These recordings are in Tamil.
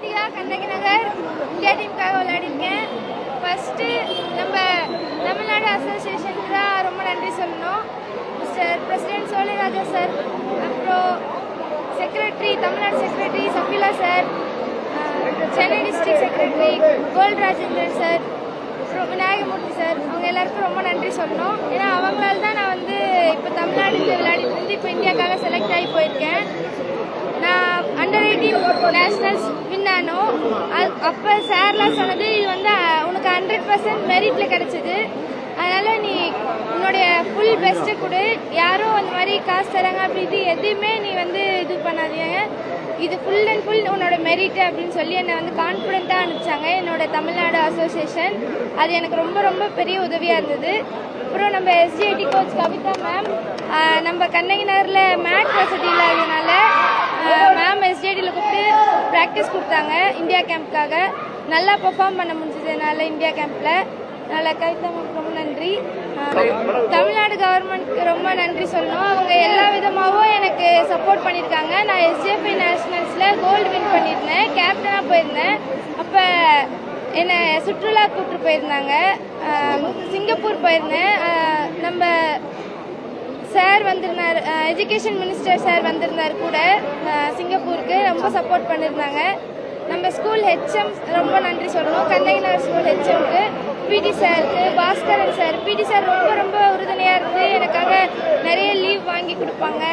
கிருத்திகா கண்ணகி நகர் இந்தியா டீமுக்காக விளையாடிருக்கேன். ஃபர்ஸ்ட்டு நம்ம தமிழ்நாடு அசோசியேஷனுக்கு தான் ரொம்ப நன்றி சொல்லணும். மிஸ்டர் பிரசிடென்ட் சோழிராஜா சார், அப்புறம் secretary Tamil Nadu secretary Safila sir, Chennai district secretary gold Rajendran sir, அப்புறம் விநாயகமூர்த்தி சார், அவங்க எல்லாருக்கும் ரொம்ப நன்றி சொல்லணும். ஏன்னா அவங்களால தான் நான் வந்து இப்போ தமிழ்நாடு விளையாடிட்டு இருந்து இப்போ இந்தியாவுக்காக செலக்ட் ஆகி போயிருக்கேன். நான் அண்டர் 18 நேஷனல்ஸ் வின் ஆனோம். அப்போ சார்லாம் சொன்னது இது வந்து உனக்கு 100% மெரிட்டில் கிடச்சிது, அதனால் நீ உன்னுடைய ஃபுல் பெஸ்ட்டை கொடு, யாரும் அந்த மாதிரி காசு தராங்க அப்படி இது எதுவுமே நீ வந்து இது பண்ணாதீங்க, இது ஃபுல் அண்ட் ஃபுல் உன்னோட மெரிட் அப்படின்னு சொல்லி என்னை வந்து கான்ஃபிடென்ட்டாக அனுப்பிச்சாங்க என்னோட தமிழ்நாடு அசோசியேஷன். அது எனக்கு ரொம்ப ரொம்ப பெரிய உதவியாக இருந்தது. அப்புறம் நம்ம எஸ்ஜிஐடி கோச் கவிதா மேம், நம்ம கண்ணகி நகரில் மேட் வசதி இல்லாததுனால மேம் எஸ்ஜிஐடியில் கூப்பிட்டு ப்ராக்டிஸ் கொடுத்தாங்க இந்தியா கேம்ப்காக. நல்லா பெர்ஃபார்ம் பண்ண முடிஞ்சதுனால இந்தியா கேம்பில் நல்லா கவிதா மேம் ரொம்ப நன்றி. தமிழ்நாடு கவர்மெண்ட்க்கு ரொம்ப நன்றி சொல்லணும். அவங்க எல்லா விதமாகவும் எனக்கு சப்போர்ட் பண்ணியிருக்காங்க. நான் எஸ்ஜிஎஃப்ஐ நேஷனல்ஸில் கோல்டு வின் பண்ணியிருந்தேன், கேப்டனாக போயிருந்தேன். அப்போ என்னை சுற்றுலா கூப்பிட்டு போயிருந்தாங்க, சிங்கப்பூர் போயிருந்தேன். நம்ம சார் வந்திருந்தார், எஜுகேஷன் மினிஸ்டர் சார் வந்திருந்தார் கூட சிங்கப்பூருக்கு, ரொம்ப சப்போர்ட் பண்ணியிருந்தாங்க. நம்ம ஸ்கூல் ஹெச்எம் ரொம்ப நன்றி சொல்லணும். கண்ணகி நகர் ஸ்கூல் ஹெச்எம்க்கு, பிடி சாருக்கு, பாஸ்கரன் சார், பிடி சார் ரொம்ப ரொம்ப உறுதுணையாக இருந்து எனக்காக நிறைய லீவ் வாங்கி கொடுப்பாங்க,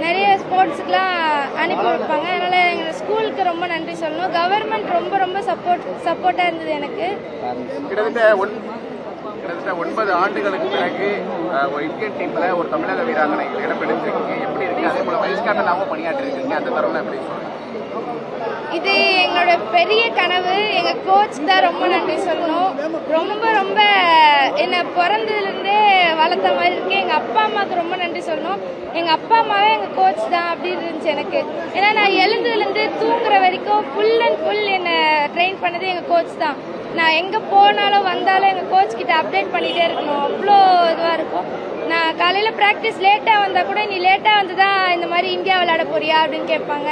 நிறைய ஸ்போர்ட்ஸுக்கெலாம் அனுப்பி வைப்பாங்க. அதனால் எங்கள் ஸ்கூலுக்கு ரொம்ப நன்றி சொல்லணும். கவர்மெண்ட் ரொம்ப ரொம்ப சப்போர்ட்டாக இருந்தது எனக்கு. கிட்டத்தட்ட 9 ஆண்டுகளுக்கு பிறகு ஒரு இந்தியன் டீம்ல ஒரு தமிழக வீராங்கனை இடம்பெற்றிருக்கீங்க, எப்படி இருக்கு? அதே போல வயசுக்காட்டலாகவும் பணியாற்றிருக்கீங்க, அந்த தருணம் எப்படி சொல்லுங்க? இது எங்களோட பெரிய கனவு. எங்கள் கோச் தான் ரொம்ப நன்றி சொல்லணும். ரொம்ப ரொம்ப என்னை பிறந்ததுலேருந்தே வளர்த்த மாதிரி இருக்கு. எங்கள் அப்பா அம்மாவுக்கு ரொம்ப நன்றி சொல்லணும். எங்கள் அப்பா அம்மாவே எங்கள் கோச் தான் அப்படின்னு இருந்துச்சு எனக்கு. ஏன்னா நான் எழுந்ததுலேருந்து தூங்குற வரைக்கும் ஃபுல் அண்ட் ஃபுல் என்னை ட்ரெயின் பண்ணது எங்கள் கோச் தான். நான் எங்கே போனாலும் வந்தாலும் எங்கள் கோச் கிட்ட அப்டேட் பண்ணிகிட்டே இருக்கணும், அவ்வளோ இதுவாக இருக்கும். நான் காலையில் ப்ராக்டிஸ் லேட்டாக வந்தால் கூட நீ லேட்டாக வந்து தான் இந்த மாதிரி இந்தியா விளையாட போறியா அப்படின்னு கேட்பாங்க.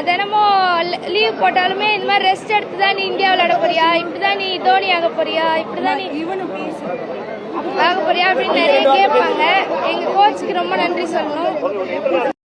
தினமும் லீவ் போட்டாலுமே இந்த மாதிரி ரெஸ்ட் எடுத்து தான் நீ இந்தியா விளையாட போறியா, இப்படி தான் நீ தோனி ஆக போறியா, இப்படி தான் நீ ஆக போறியா அப்படின்னு நிறைய கேட்பாங்க. எங்கள் கோச்சுக்கு ரொம்ப நன்றி சொல்லணும்.